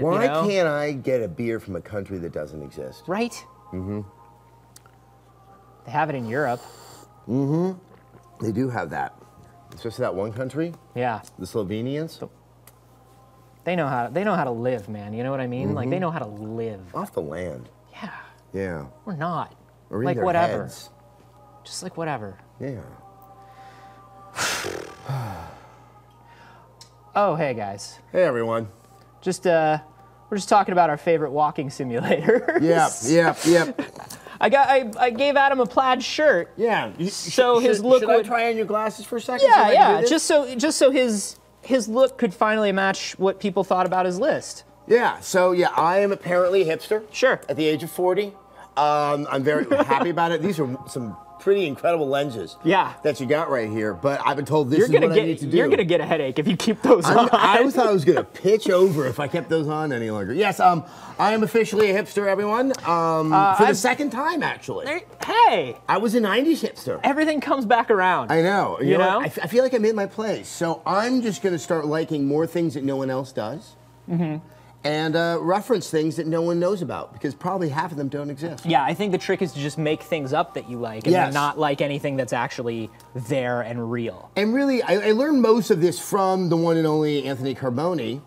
Why you know? can't I get a beer from a country that doesn't exist? Right? Mm-hmm. They have it in Europe. Mm-hmm. They do have that. Especially that one country. Yeah. The Slovenians. They know how to live, man. You know what I mean? Like they know how to live. Off the land. Yeah. Yeah. We're not. Or in like their whatever. heads. Just like whatever. Yeah. Oh, hey guys. Hey everyone. We're just talking about our favorite walking simulator. Yep. I gave Adam a plaid shirt. Yeah. So his look should would. I try on your glasses for a second? Yeah. Just so his look could finally match what people thought about his list. Yeah. So yeah, I am apparently a hipster. Sure. At the age of 40. I'm very happy about it. These are some pretty incredible lenses. Yeah. That you got right here. But I've been told this is what I need to do. You're gonna get a headache if you keep those on. I always thought I was gonna pitch over if I kept those on any longer. Yes. I am officially a hipster, everyone. For the second time, actually. Hey. I was a 90s hipster. Everything comes back around. I know. You know? I feel like I'm in my place. So I'm just going to start liking more things that no one else does. Mm-hmm. And reference things that no one knows about, because probably half of them don't exist. Yeah, I think the trick is to just make things up that you like and then not like anything that's actually there and real. And really, I learned most of this from the one and only Anthony Carboni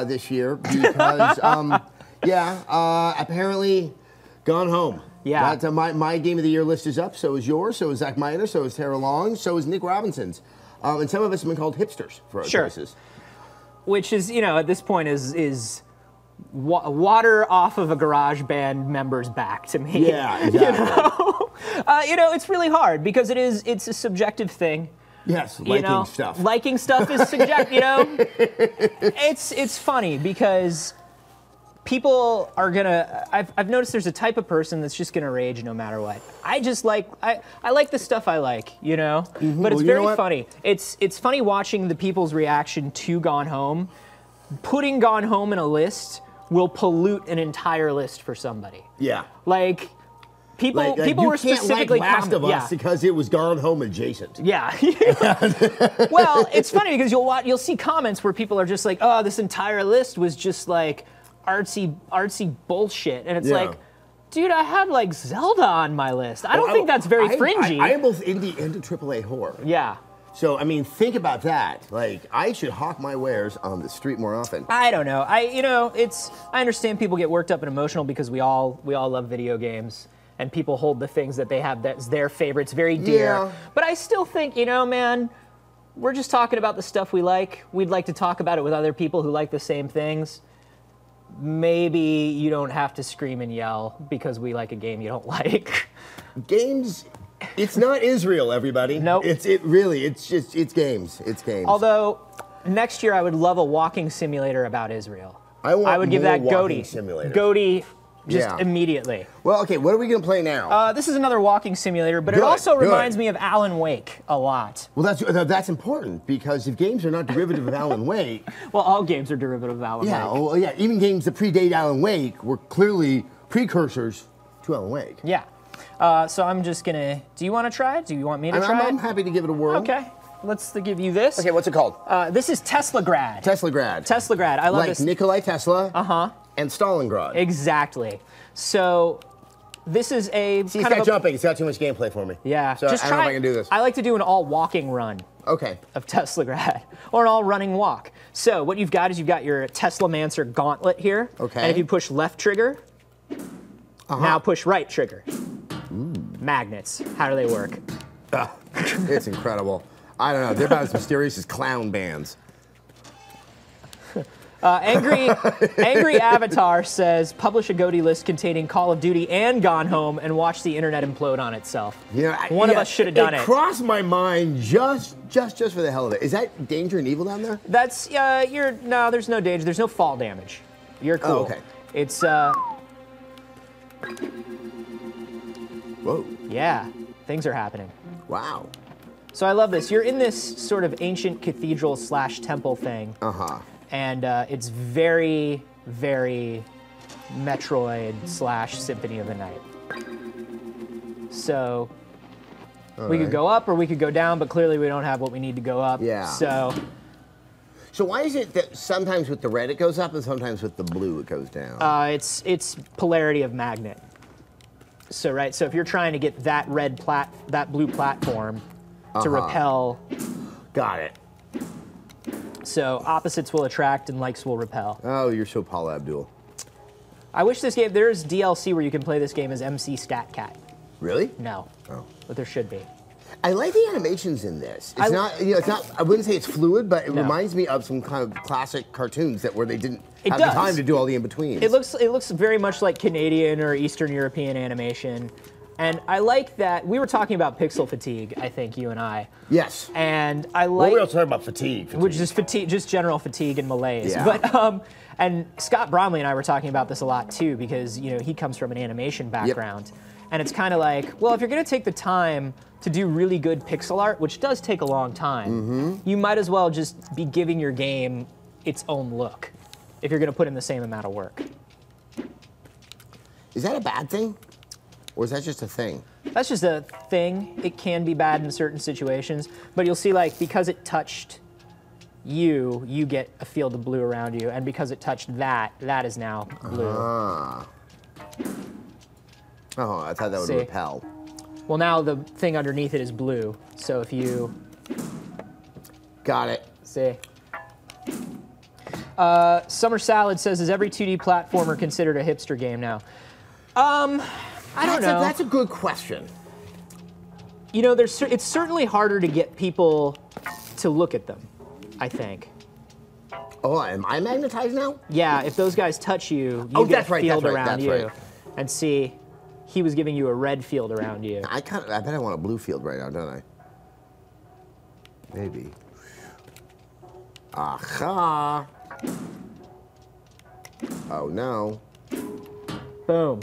this year, because, apparently Gone Home. Yeah. My Game of the Year list is up, so is yours, so is Zach Miner, so is Tara Long, so is Nick Robinson's. And some of us have been called hipsters for our choices. Which is, at this point is water off of a garage band member's back to me. Yeah, exactly. It's really hard because it's a subjective thing. Yes, liking stuff. Liking stuff is subjective, It's funny because people are gonna, I've noticed there's a type of person that's just gonna rage no matter what. I like the stuff I like, Mm-hmm. But it's very funny. It's funny watching the people's reaction to Gone Home. Putting Gone Home in a list will pollute an entire list for somebody. Yeah. Like, people were specifically like Last of Us because it was Gone Home adjacent. Yeah. Well, it's funny because you'll see comments where people are just like, oh, this entire list was just like artsy bullshit. And it's like, dude, I had like Zelda on my list. I don't think that's very fringy. I am both indie and a AAA horror. Yeah. So, I mean, think about that. Like, I should hawk my wares on the street more often. I don't know. I understand people get worked up and emotional because we all love video games and people hold the things that they have that's their favorites very dear. Yeah. But I still think, man, we're just talking about the stuff we like. We'd like to talk about it with other people who like the same things. Maybe you don't have to scream and yell because we like a game you don't like. Games... It's not Israel, everybody. Nope. It's games. It's games. Although, next year I would love a walking simulator about Israel. I would give that goatee simulator. Goatee just immediately. Well, okay, what are we going to play now? This is another walking simulator, but it also reminds me of Alan Wake a lot. Well, that's important, because if games are not derivative of Alan Wake... Well, all games are derivative of Alan Wake. Oh, yeah, even games that predate Alan Wake were clearly precursors to Alan Wake. Yeah. So I'm just gonna. Do you want to try it? Do you want me to try it? I'm happy to give it a whirl. Okay. Let's give you this. Okay, what's it called? This is Teslagrad. Teslagrad. I love like this. Nikolai Tesla. And Stalingrad. Exactly. So this is a. See, it's got jumping. It's got too much gameplay for me. Yeah. So just I don't know if I can do this. I like to do an all walking run. Okay. Of Teslagrad, or an all running walk. So what you've got is your Teslamancer gauntlet here. Okay. And if you push left trigger, now push right trigger. Magnets. How do they work? It's incredible. I don't know. They're about as mysterious as clown bands. Angry Avatar says, publish a goatee list containing Call of Duty and Gone Home and watch the internet implode on itself. One of us should have done it. It crossed my mind just for the hell of it. Is that danger and evil down there? That's, no, there's no danger. There's no fall damage. You're cool. Oh, okay. It's, Whoa. Yeah, things are happening. Wow. So I love this. You're in this sort of ancient cathedral / temple thing. And it's very, very Metroid / Symphony of the Night. So we could go up or we could go down, but clearly we don't have what we need to go up. Yeah. So So why is it that sometimes with the red it goes up and sometimes with the blue it goes down? It's polarity of magnet. So so if you're trying to get that blue platform to repel. Got it. So opposites will attract and likes will repel. Oh, you're so Paul Abdul. I wish this game, there's DLC where you can play this game as MC Scat Cat. Really? No. Oh. But there should be. I like the animations in this. It's not, it's not, I wouldn't say it's fluid, but it reminds me of some kind of classic cartoons where they didn't have the time to do all the in-betweens. It looks very much like Canadian or Eastern European animation. And I like that, we were talking about pixel fatigue, I think, you and I. Yes. And I like... Well, we also talking about fatigue. Which is just general fatigue and malaise. Yeah. But, and Scott Bromley and I were talking about this a lot too, because, he comes from an animation background. Yep. And it's kind of like, well, if you're gonna take the time to do really good pixel art, which does take a long time, you might as well just be giving your game its own look if you're going to put in the same amount of work. Is that a bad thing? Or is that just a thing? That's just a thing. It can be bad in certain situations, but you'll see, like, because it touched you, you get a field of blue around you, and because it touched that, that is now blue. Oh, I thought that would repel. Well, now the thing underneath it is blue, so if you... Got it. See? Summer Salad says, is every 2D platformer considered a hipster game now? I don't know. That's a good question. It's certainly harder to get people to look at them, I think. Oh, am I magnetized now? Yeah, if those guys touch you, you get a field around you. Right. And see, he was giving you a red field around you. I bet I want a blue field right now, don't I? Maybe. Aha! Oh no. Boom.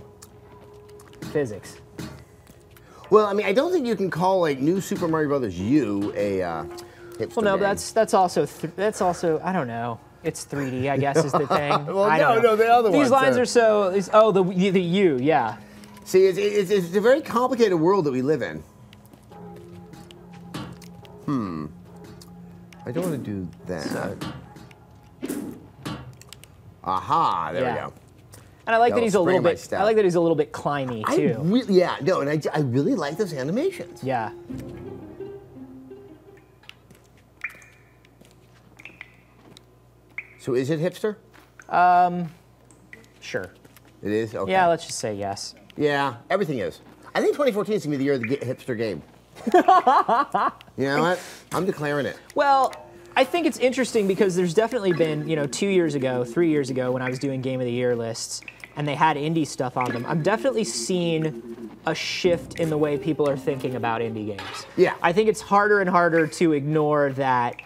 Physics. Well, I mean, I don't think you can call like New Super Mario Brothers U a hipster Well, no, game. that's also I don't know. It's 3D, I guess, is the thing. Well, I don't know. the other ones. These lines are so. The U, yeah. See, it's a very complicated world that we live in. I don't want to do that. Aha! There we go. And I like that he's a little bit. I like that he's a little bit climby too. And I really like those animations. Yeah. So is it hipster? Sure. It is? Okay. Yeah, let's just say yes. Yeah, everything is. I think 2014 is going to be the year of the hipster game. You know what? I'm declaring it. Well, I think it's interesting because there's definitely been, 2 years ago, 3 years ago, when I was doing Game of the Year lists, and they had indie stuff on them, I've definitely seen a shift in the way people are thinking about indie games. Yeah. I think it's harder and harder to ignore that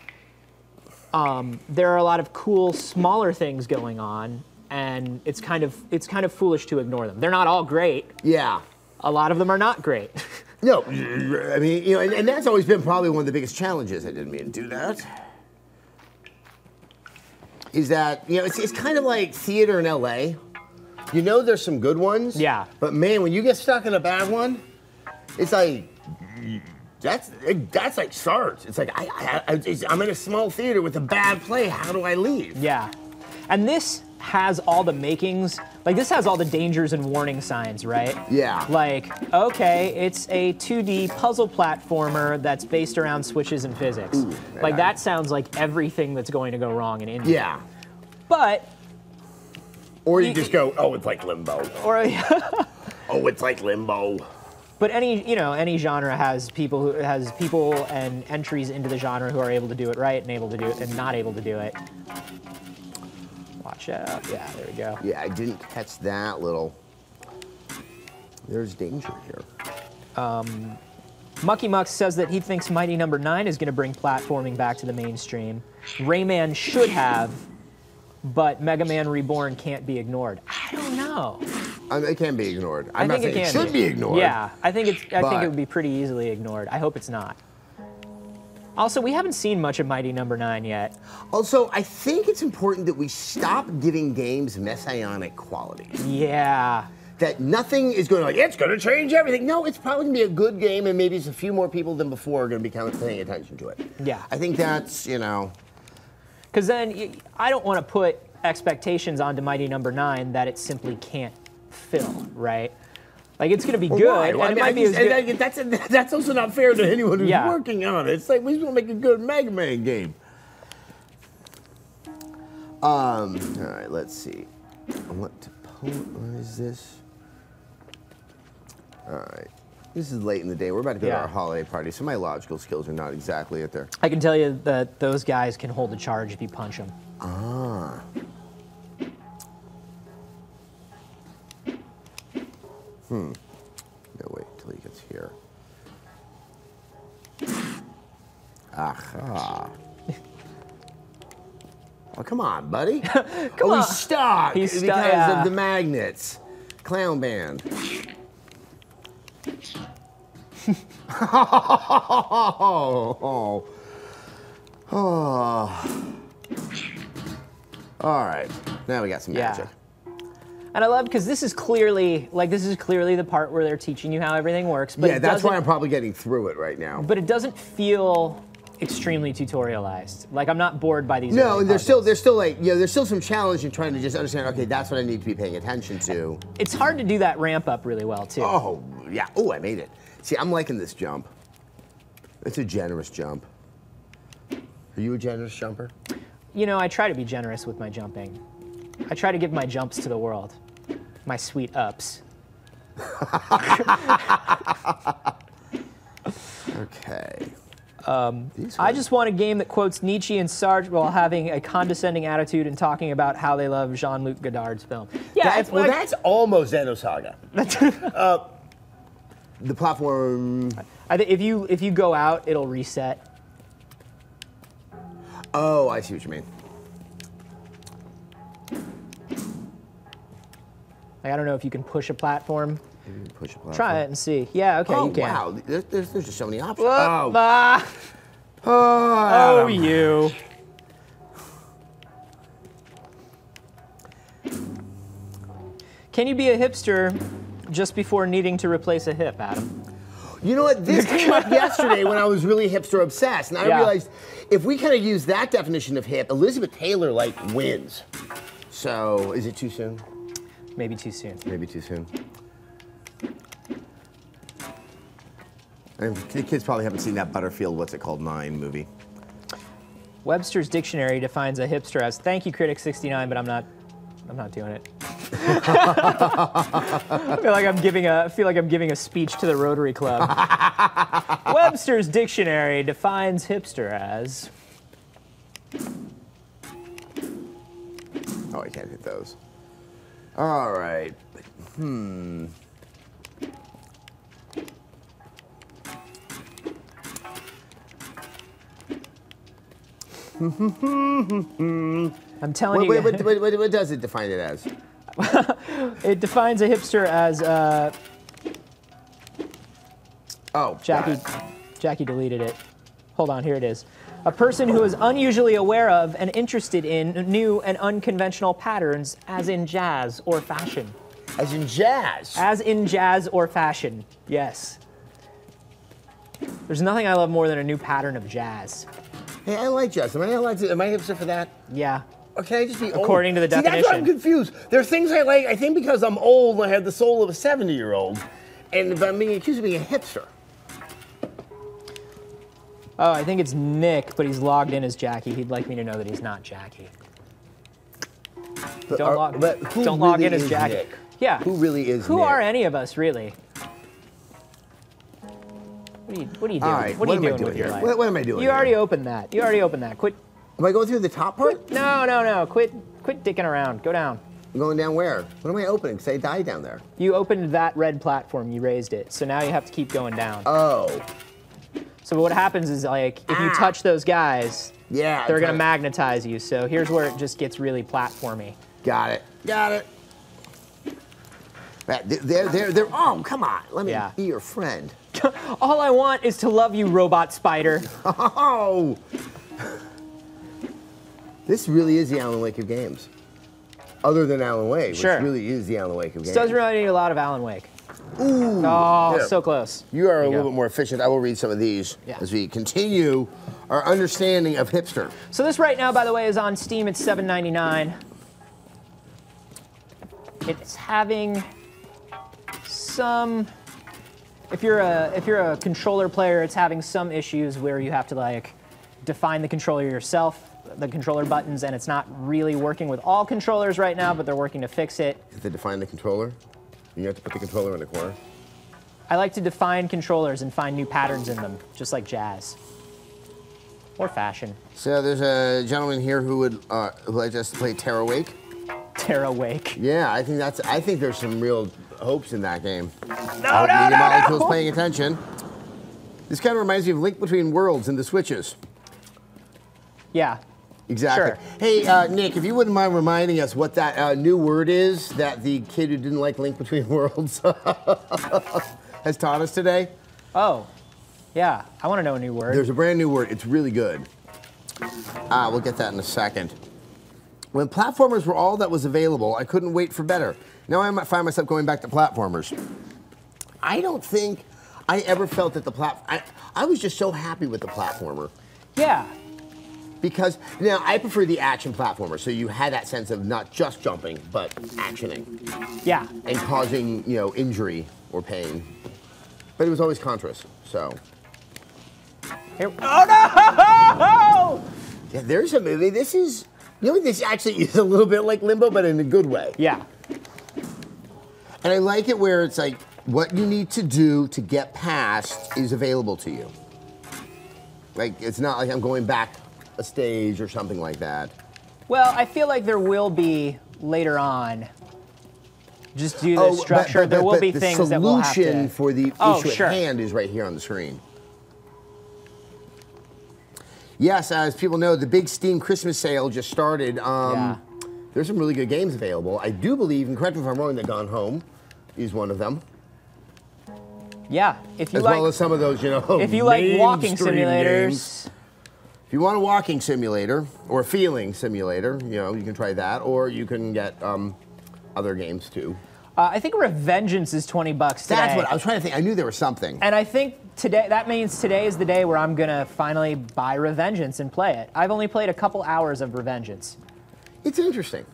there are a lot of cool, smaller things going on, and it's kind of foolish to ignore them. They're not all great. Yeah. A lot of them are not great. No, I mean, and that's always been probably one of the biggest challenges. I didn't mean to do that. Is that, it's kind of like theater in LA. There's some good ones. Yeah. But man, when you get stuck in a bad one, it's like, that's like SARS. It's like, I'm in a small theater with a bad play. How do I leave? Yeah. And this has all the makings, like this has all the dangers and warning signs, right? Yeah. Like, okay, it's a 2D puzzle platformer that's based around switches and physics. Ooh, like that sounds like everything that's going to go wrong in indie. Yeah. But. Or you just go, oh, it's like Limbo. Or oh, it's like Limbo. But any genre has people and entries into the genre who are able to do it right and able to do it and not able to do it. Watch out. Yeah, there we go. Yeah, I didn't catch that little. There's danger here. Mucky Muck says that he thinks Mighty No. 9 is going to bring platforming back to the mainstream. Rayman should have, but Mega Man Reborn can't be ignored. I don't know. It can be ignored. I think it should be ignored. Yeah, I think it would be pretty easily ignored. I hope it's not. Also, we haven't seen much of Mighty No. 9 yet. Also, I think it's important that we stop giving games messianic qualities. Yeah. That nothing is going to it's going to change everything. No, it's probably going to be a good game, and maybe it's a few more people than before are going to be paying attention to it. Yeah. I think that's, Because then I don't want to put expectations onto Mighty Number 9 that it simply can't fill, right? Like, it's going to be good, and it might be as good. That's also not fair to anyone who's working on it. It's like, we just want to make a good Mega Man game. All right, let's see. What is this? All right. This is late in the day. We're about to go to our holiday party, so my logical skills are not exactly at there. I can tell you that those guys can hold a charge if you punch them. Ah. No, wait till he gets here. Aha. Oh, come on, buddy. Come on. He's stuck because of the magnets. Clown band. All right, now we got some magic. And I love, because this is clearly the part where they're teaching you how everything works. But yeah, that's why I'm probably getting through it right now. But it doesn't feel extremely tutorialized. Like, I'm not bored by these. No, and there's still like, there's still some challenge in trying to just understand, okay, that's what I need to be paying attention to. It's hard to do that ramp up really well, too. Oh, yeah. Oh, I made it. See, I'm liking this jump. It's a generous jump. Are you a generous jumper? You know, I try to be generous with my jumping. I try to give my jumps to the world. My sweet ups. Okay. I just want a game that quotes Nietzsche and Sartre while having a condescending attitude and talking about how they love Jean-Luc Godard's film. Yeah, that's almost Xenosaga. The platform. I think if you go out, it'll reset. Oh, I see what you mean. Like, I don't know if you can push a platform. Maybe you can push a platform. Try it and see. Yeah, okay, you can. Wow, there's just so many options. Oh, you. Can you be a hipster just before needing to replace a hip, Adam? You know what? This came up yesterday when I was really hipster obsessed, and I realized if we kind of use that definition of hip, Elizabeth Taylor wins. So, is it too soon? Maybe too soon. Maybe too soon. And the kids probably haven't seen that Butterfield, what's it called, 9 movie. Webster's Dictionary defines a hipster as, thank you, Critic 69, but I'm not doing it. I feel like I'm giving a speech to the Rotary Club. Webster's Dictionary defines hipster as. Oh, I can't hit those. All right. I'm telling you. What does it define it as? It defines a hipster as. Jackie deleted it. Hold on, here it is. A person who is unusually aware of and interested in new and unconventional patterns, as in jazz or fashion. As in jazz? As in jazz or fashion, yes. There's nothing I love more than a new pattern of jazz. Hey, I like jazz. Am I hipster for that? Yeah. Or can I just be old? According to the definition. That's why I'm confused. There are things I like, I think because I'm old and I have the soul of a 70-year-old, and I'm being accused of being a hipster. Oh, I think it's Nick, but he's logged in as Jackie. He'd like me to know that he's not Jackie. Don't log in as Jackie. Nick? Yeah. Who really is Who Nick? are any of us, really? What are you doing? Right, what are you doing with your life? What am I doing? You already opened that. Quit. Am I going through the top part? No. Quit dicking around. Go down. I'm going down where? What am I opening? Because I died down there. You opened that red platform. You raised it. So now you have to keep going down. Oh. So what happens is, like, if you touch those guys, they're going to magnetize you. So here's where it just gets really platformy. Got it. They're, oh, come on. Let me be your friend. All I want is to love you, robot spider. Oh. This really is the Alan Wake of games. Other than Alan Wake, which really is the Alan Wake of games. This does remind me a lot of Alan Wake. Ooh. Oh, so close. You are a little bit more efficient. I will read some of these as we continue our understanding of Hipster. So this right now, by the way, is on Steam. It's $7.99. It's having some. If you're a controller player, it's having some issues where you have to like define the controller yourself, the controller buttons, and it's not really working with all controllers right now, but they're working to fix it. Did they define the controller? You have to put the controller in the corner. I like to define controllers and find new patterns in them, just like jazz. Or fashion. So there's a gentleman here who would like us to play Terra Wake. Terra Wake. Yeah, I think there's some real hopes in that game. No, Media Molecules paying attention. This kind of reminds me of Link Between Worlds and the Switches. Yeah. Exactly. Sure. Hey, Nick, if you wouldn't mind reminding us what that new word is that the kid who didn't like Link Between Worlds has taught us today. Oh, yeah. I want to know a new word. There's a brand new word. It's really good. We'll get that in a second. When platformers were all that was available, I couldn't wait for better. Now I might find myself going back to platformers. I don't think I ever felt that I was just so happy with the platformer. Yeah. Because now I prefer the action platformer, so you had that sense of not just jumping, but actioning. Yeah. And causing, injury or pain. But it was always Contras, so. Here. Oh no! Yeah, there's a movie. This actually is a little bit like Limbo, but in a good way. Yeah. And I like it where it's like, what you need to do to get past is available to you. Like, it's not like I'm going back a stage or something like that. Well, I feel like there will be later on. Just due to the structure, there will be things that will have to. The solution for the issue at hand is right here on the screen. Yes, as people know, the big Steam Christmas sale just started. Yeah. There's some really good games available. I do believe, and correct me if I'm wrong, that Gone Home is one of them. Yeah, if you as well as some of those, if you like walking simulators. Games. If you want a walking simulator or a feeling simulator, you can try that, or you can get other games too. I think Revengeance is $20 today. That's what I was trying to think. I knew there was something. And I think that means today is the day where I'm gonna finally buy Revengeance and play it. I've only played a couple hours of Revengeance. It's interesting.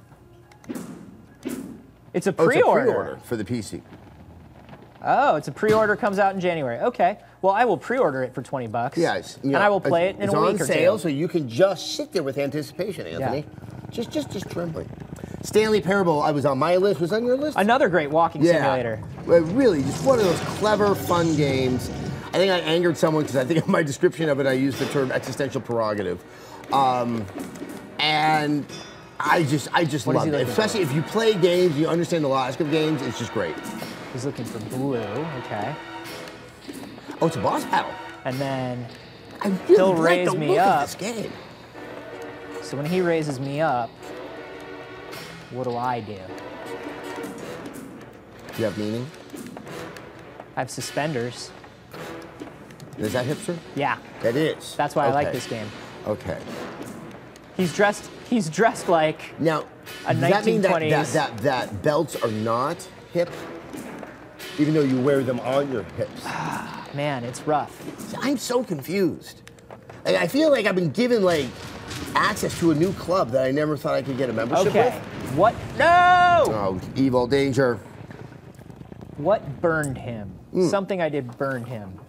It's a pre-order. It's a pre-order for the PC. Oh, it's a pre-order, comes out in January. Okay. Well, I will pre-order it for $20. Yes. And I will play it in a week or two. It's on sale, so you can just sit there with anticipation, Anthony. Yeah. Just trembling. Stanley Parable, I was on my list. Was on your list? Another great walking simulator. Really, just one of those clever, fun games. I think I angered someone because I think in my description of it, I used the term existential prerogative. And I just love it. Especially if you play games, you understand the logic of games, it's just great. He's looking for blue, okay. Oh, it's a boss battle. And then he'll raise me up. This game. So when he raises me up, what do I do? Do you have meaning? I have suspenders. Is that Hipster? Yeah. That is. That's why I like this game. Okay. He's dressed like now, a 1920s. Does that mean that belts are not hip? Even though you wear them on your hips. Man, it's rough. I'm so confused. I feel like I've been given access to a new club that I never thought I could get a membership with. What? No! Oh, evil danger. What burned him? Something I did burned him.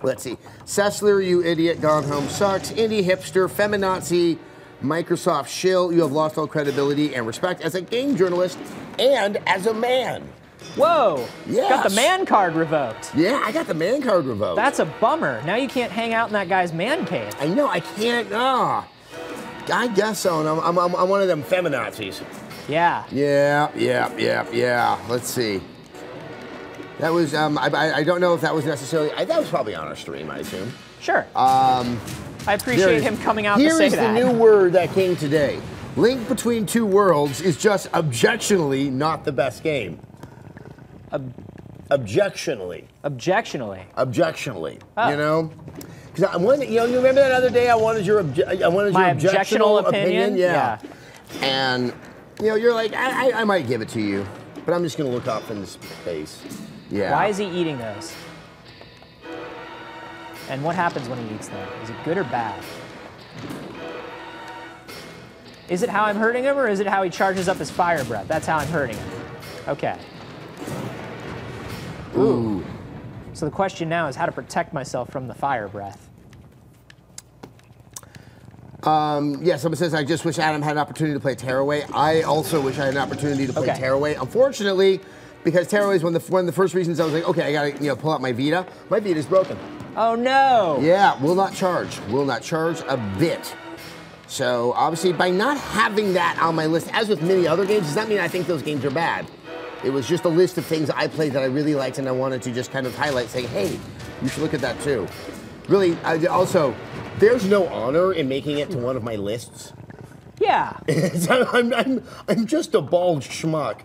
Let's see. Sessler, you idiot. Gone Home sucks. Indie hipster, feminazi, Microsoft shill. You have lost all credibility and respect as a game journalist and as a man. Whoa! Yes. Got the man card revoked. Yeah, I got the man card revoked. That's a bummer. Now you can't hang out in that guy's man cave. I know, I can't. I guess so, and I'm one of them feminazis. Yeah. Yeah. Let's see. That was, I don't know if that was necessarily, that was probably on our stream, I assume. Sure. I appreciate him coming out to say that. Here is the new word that came today. Link Between Two Worlds is just objectionally not the best game. Objectionally. Objectionally. Oh. Because I wanted, you remember that other day I wanted your objectional opinion? Yeah. And you're like, I might give it to you, but I'm just gonna look up in the space. Yeah. Why is he eating those? And what happens when he eats them? Is it good or bad? Is it how I'm hurting him, or is it how he charges up his fire breath? That's how I'm hurting him. Okay. Ooh. So the question now is how to protect myself from the fire breath. Yeah, someone says, I just wish Adam had an opportunity to play Tearaway. I also wish I had an opportunity to play Tearaway. Unfortunately, because Tearaway is one of the first reasons I was like, okay, I gotta pull out my Vita. My Vita's broken. Oh no! Yeah, will not charge. Will not charge a bit. So obviously, by not having that on my list, as with many other games, does not mean I think those games are bad. It was just a list of things I played that I really liked, and I wanted to just kind of highlight, saying, hey, you should look at that too. Really, also, there's no honor in making it to one of my lists. Yeah. I'm just a bald schmuck.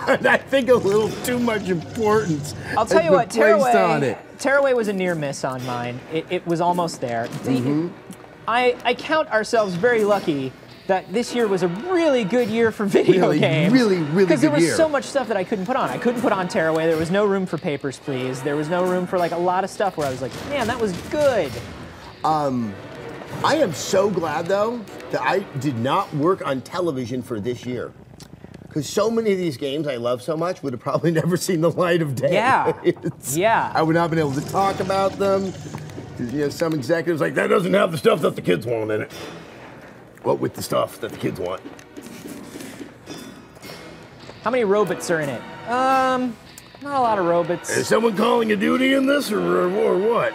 And I think a little too much importance. I'll tell you what, Tearaway was a near miss on mine. It was almost there. I count ourselves very lucky that this year was a really good year for video games. Really good year. Because there was so much stuff that I couldn't put on. I couldn't put on Tearaway. There was no room for Papers, Please. There was no room for like a lot of stuff where I was like, man, that was good. I am so glad, though, that I did not work on television for this year. Because so many of these games I love so much would have probably never seen the light of day. Yeah. Yeah. I would not have been able to talk about them. Because, some executives like, that doesn't have the stuff that the kids want in it. What with the stuff that the kids want? How many robots are in it? Not a lot of robots. Is someone calling a duty in this, or what?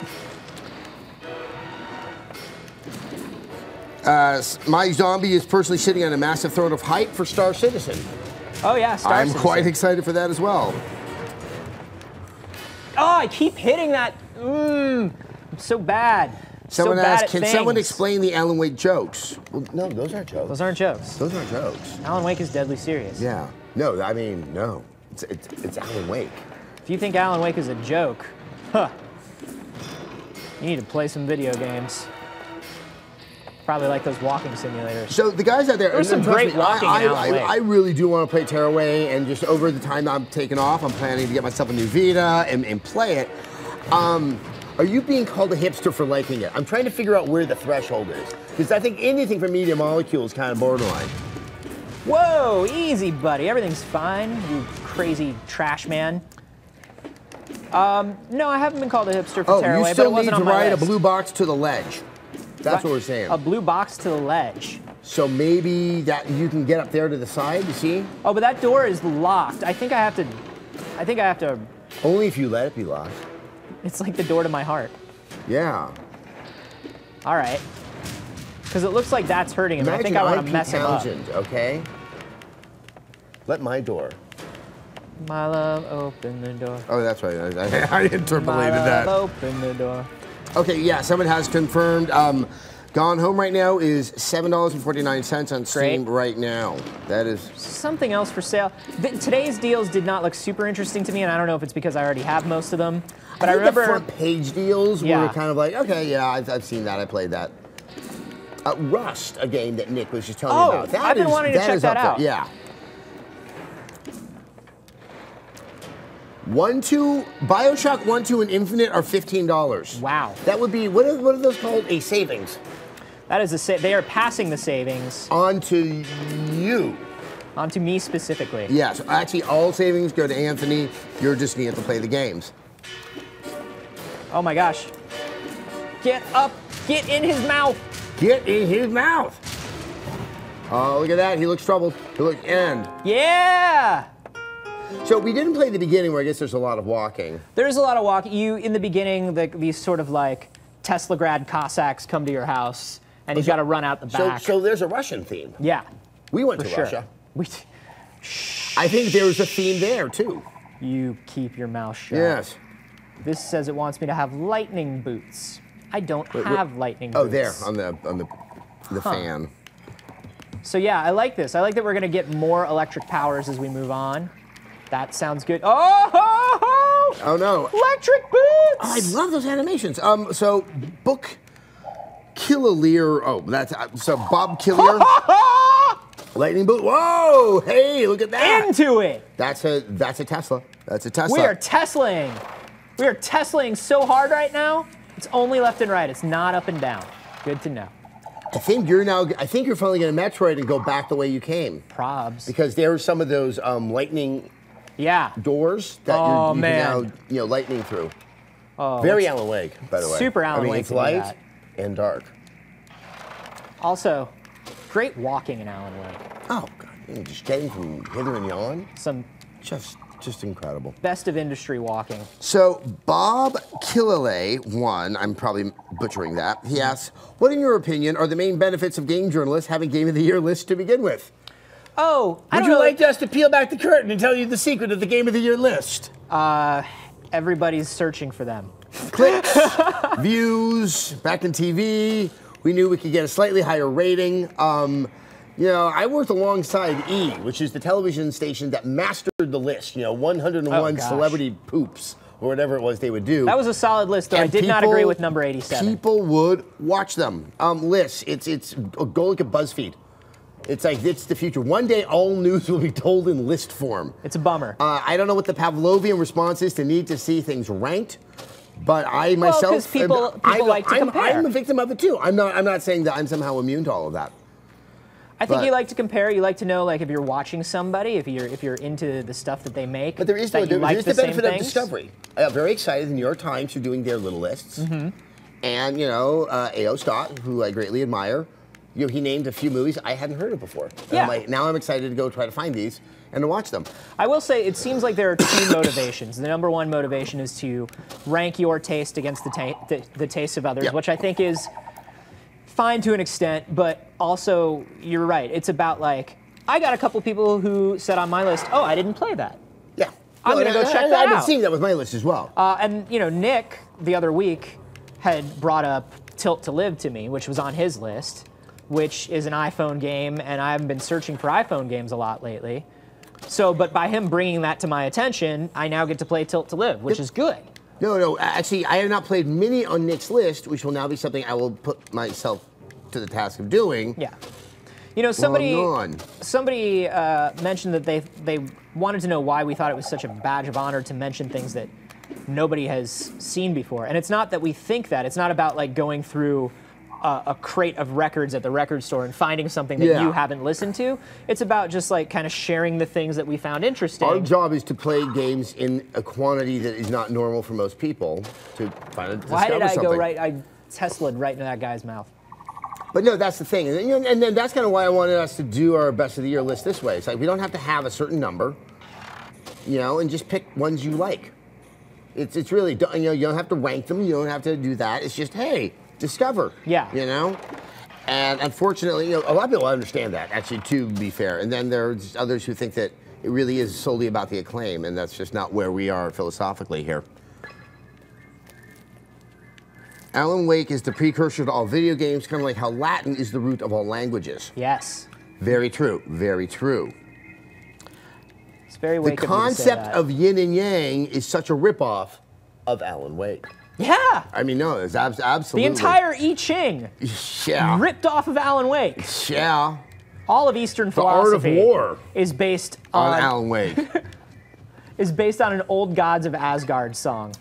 My zombie is personally sitting on a massive throne of hype for Star Citizen. Oh yeah, Star Citizen. I'm quite excited for that as well. Oh, I keep hitting that. I'm so bad. Someone so bad asked, can someone explain the Alan Wake jokes? Well, no, those aren't jokes. Those aren't jokes. Those aren't jokes. Alan Wake is deadly serious. Yeah. No, I mean, no. It's Alan Wake. If you think Alan Wake is a joke, huh, you need to play some video games. Probably like those walking simulators. So the guys out there, there's some great walking in Alan Wake. I really do want to play Tearaway, and just over the time I'm taking off, I'm planning to get myself a new Vita and play it. Are you being called a hipster for liking it? I'm trying to figure out where the threshold is. Because I think anything from Media Molecule is kind of borderline. Whoa, easy, buddy. Everything's fine, you crazy trash man. No, I haven't been called a hipster for Tearaway, but it wasn't on my list. You still need to ride a blue box to the ledge. That's what we're saying. A blue box to the ledge. So maybe that you can get up there to the side, you see? Oh, but that door is locked. I think I have to... Only if you let it be locked. It's like the door to my heart. Yeah. All right. Because it looks like that's hurting him. I think I want to mess him up. Okay? Let my door. My love, open the door. Oh, that's right. I interpolated that. My love, open the door. Okay, yeah, someone has confirmed. Gone Home right now is $7.49 on Steam right now. That is... Something else for sale. Today's deals did not look super interesting to me, and I don't know if it's because I already have most of them. But I remember... the front page deals were kind of like, okay, yeah, I've seen that. I played that. Rust, a game that Nick was just telling me about. I've been wanting to check that out. Yeah. BioShock 1, 2, and Infinite are $15. Wow. That would be, what are those called? A savings. That is they are passing the savings. On to you. On to me specifically. Yeah, so actually all savings go to Anthony. You're just going to have to play the games. Oh my gosh. Get up. Get in his mouth. Get in his mouth. Oh, look at that. He looks troubled. He looks end. Yeah. So we didn't play the beginning where I guess there's a lot of walking. There's a lot of walking. In the beginning, these sort of like Teslagrad Cossacks come to your house, and you've got to run out the back. So there's a Russian theme. Yeah. We went to Russia. I think there was a theme there, too. You keep your mouth shut. Yes. This says it wants me to have lightning boots. I don't have lightning boots. Oh, there, on the fan. So yeah, I like this. I like that we're going to get more electric powers as we move on. That sounds good. Oh no! Electric boots! Oh, I love those animations. So Book Killier. Oh, that's so Bob Killier. Lightning boot. Whoa! Hey, look at that. Into it. That's a Tesla. That's a Tesla. We are Teslaing. We are Teslaing so hard right now. It's only left and right. It's not up and down. Good to know. I think you're finally going to Metroid and go back the way you came. Probs. Because there are some of those lightning doors that you can now lightning through. Oh, very Alan Wake, by the way. Super Alan Wake. It's light and dark. Also, great walking in Alan Wake. Oh God, just getting from hither and yon. Some just incredible. Best of industry walking. So Bob Killalay, I'm probably butchering that. He asks, what in your opinion are the main benefits of game journalists having Game of the Year lists to begin with? Oh, Would you like us to peel back the curtain and tell you the secret of the Game of the Year list? Everybody's searching for them. Clicks, views, back in TV. We knew we could get a slightly higher rating. I worked alongside E, which is the television station that mastered the list. 101 celebrity poops, or whatever it was they would do. That was a solid list, though. I did not agree with number 87. People would watch them. Lists. It's go look at BuzzFeed. It's the future. One day, all news will be told in list form. It's a bummer. I don't know what the Pavlovian response is to need to see things ranked. But I myself, people like to compare. I'm a victim of it too. I'm not saying that I'm somehow immune to all of that. I think you like to compare. You like to know, like, if you're watching somebody, if you're into the stuff that they make. But there is the benefit of discovery. I got very excited. The New York Times are doing their little lists, and A.O. Scott, who I greatly admire, he named a few movies I hadn't heard of before. And now I'm excited to go try to find these and to watch them. I will say, it seems like there are two motivations. The number one motivation is to rank your taste against the taste of others, which I think is fine to an extent, but also, you're right. It's about, like, I got a couple people who said on my list, oh, I didn't play that. Yeah. I'm going to go check that out. I've been seeing that with my list as well. And, Nick, the other week, had brought up Tilt to Live to me, which was on his list, which is an iPhone game, and I haven't been searching for iPhone games a lot lately. So, but by him bringing that to my attention, I now get to play Tilt to Live, which is good. No, actually, I have not played many on Nick's list, which will now be something I will put myself to the task of doing. Yeah. Somebody mentioned that they wanted to know why we thought it was such a badge of honor to mention things that nobody has seen before. And it's not that we think that. It's not about, like, going through a crate of records at the record store and finding something that you haven't listened to. It's about just, like, kind of sharing the things that we found interesting. Our job is to play games in a quantity that is not normal for most people to find discover something. Why did I go right? I Tesla'd right into that guy's mouth. But no, that's the thing. And then that's kind of why I wanted us to do our best of the year list this way. It's like we don't have to have a certain number, and just pick ones you like. It's really, you don't have to rank them. You don't have to do that. It's just, hey, discover. Yeah. And unfortunately, a lot of people understand that, actually, to be fair. And then there's others who think that it really is solely about the acclaim, and that's just not where we are philosophically here. Alan Wake is the precursor to all video games, kind of like how Latin is the root of all languages. Yes. Very true. Very true. It's very Wake. The concept of yin and yang is such a ripoff of Alan Wake. Yeah. I mean, no, it's absolutely. The entire I Ching. Yeah. Ripped off of Alan Wake. Yeah. All of Eastern philosophy. The art of war is based on Alan Wake. Is based on an Old Gods of Asgard song.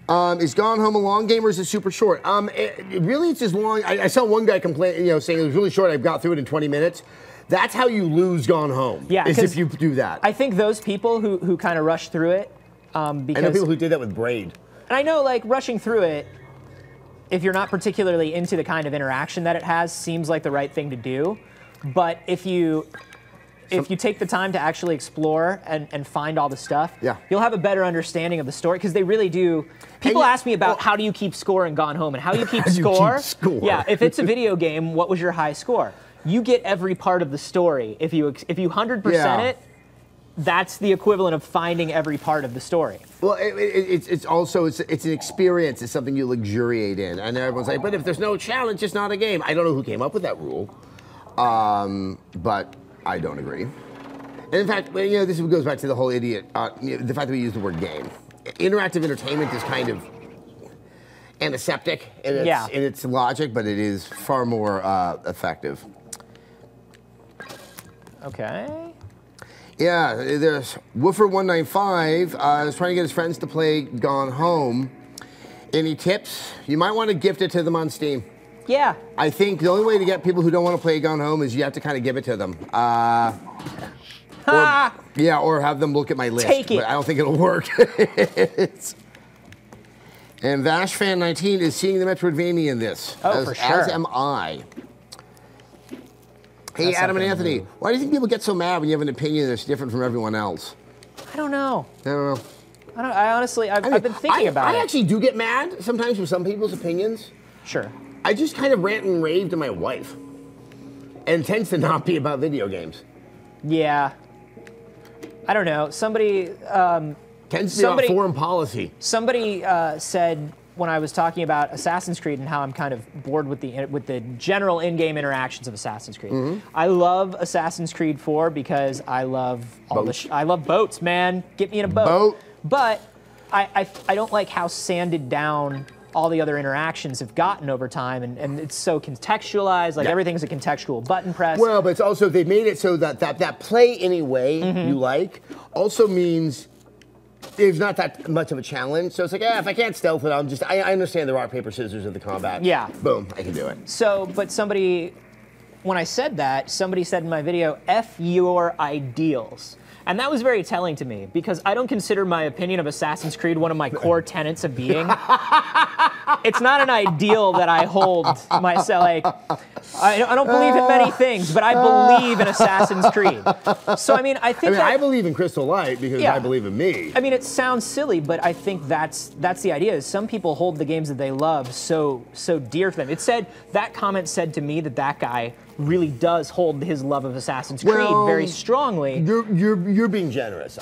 Is Gone Home a long game or is it super short? Really, it's as long. I saw one guy complain, saying it was really short. I got through it in 20 minutes. That's how you lose Gone Home. Yeah, is if you do that. I think those people who kind of rush through it, because I know people who did that with Braid. And I know, like, rushing through it, if you're not particularly into the kind of interaction that it has, seems like the right thing to do. But if you take the time to actually explore and find all the stuff, you'll have a better understanding of the story, because they really do. People ask me about how do you keep score in Gone Home and how you keep score. Yeah, if it's a video game, what was your high score? You get every part of the story. If you 100% it, that's the equivalent of finding every part of the story. Well, it's also an experience. It's something you luxuriate in, and everyone's like, but if there's no challenge, it's not a game. I don't know who came up with that rule, but I don't agree. And in fact, this goes back to the whole the fact that we use the word game. Interactive entertainment is kind of antiseptic in its logic, but it is far more effective. Okay. Yeah, there's Woofer195 is trying to get his friends to play Gone Home. Any tips? You might want to gift it to them on Steam. Yeah. I think the only way to get people who don't want to play Gone Home is you have to kind of give it to them. Or have them look at my list. Take it. But I don't think it'll work. And VashFan19 is seeing the Metroidvania in this. Oh, for sure. As am I. Hey, Adam and Anthony, why do you think people get so mad when you have an opinion that's different from everyone else? I don't know. I don't know. I honestly, I've been thinking about it. I actually do get mad sometimes with some people's opinions. Sure. I just kind of rant and rave to my wife. And it tends to not be about video games. Yeah. I don't know. Somebody... Tends to be about foreign policy. Somebody said when I was talking about Assassin's Creed and how I'm kind of bored with the general in-game interactions of Assassin's Creed. Mm-hmm. I love Assassin's Creed 4 because I love I love boats, man. Get me in a boat. But I don't like how sanded down all the other interactions have gotten over time, and it's so contextualized. Like everything's a contextual button press. Well, but it's also they've made it so that play any way you like also means. There's not that much of a challenge, so it's like, if I can't stealth it, I understand the rock, paper, scissors of the combat. Yeah. Boom, I can do it. So, but when I said that, somebody said in my video, F your ideals. And that was very telling to me, because I don't consider my opinion of Assassin's Creed one of my core tenets of being. It's not an ideal that I hold myself, like, I don't believe in many things, but I believe in Assassin's Creed. So, I mean, I believe in Crystal Light because I believe in me. I mean, it sounds silly, but I think that's the idea, is some people hold the games that they love so dear to them. That comment said to me that guy really does hold his love of Assassin's Creed very strongly. You're being generous,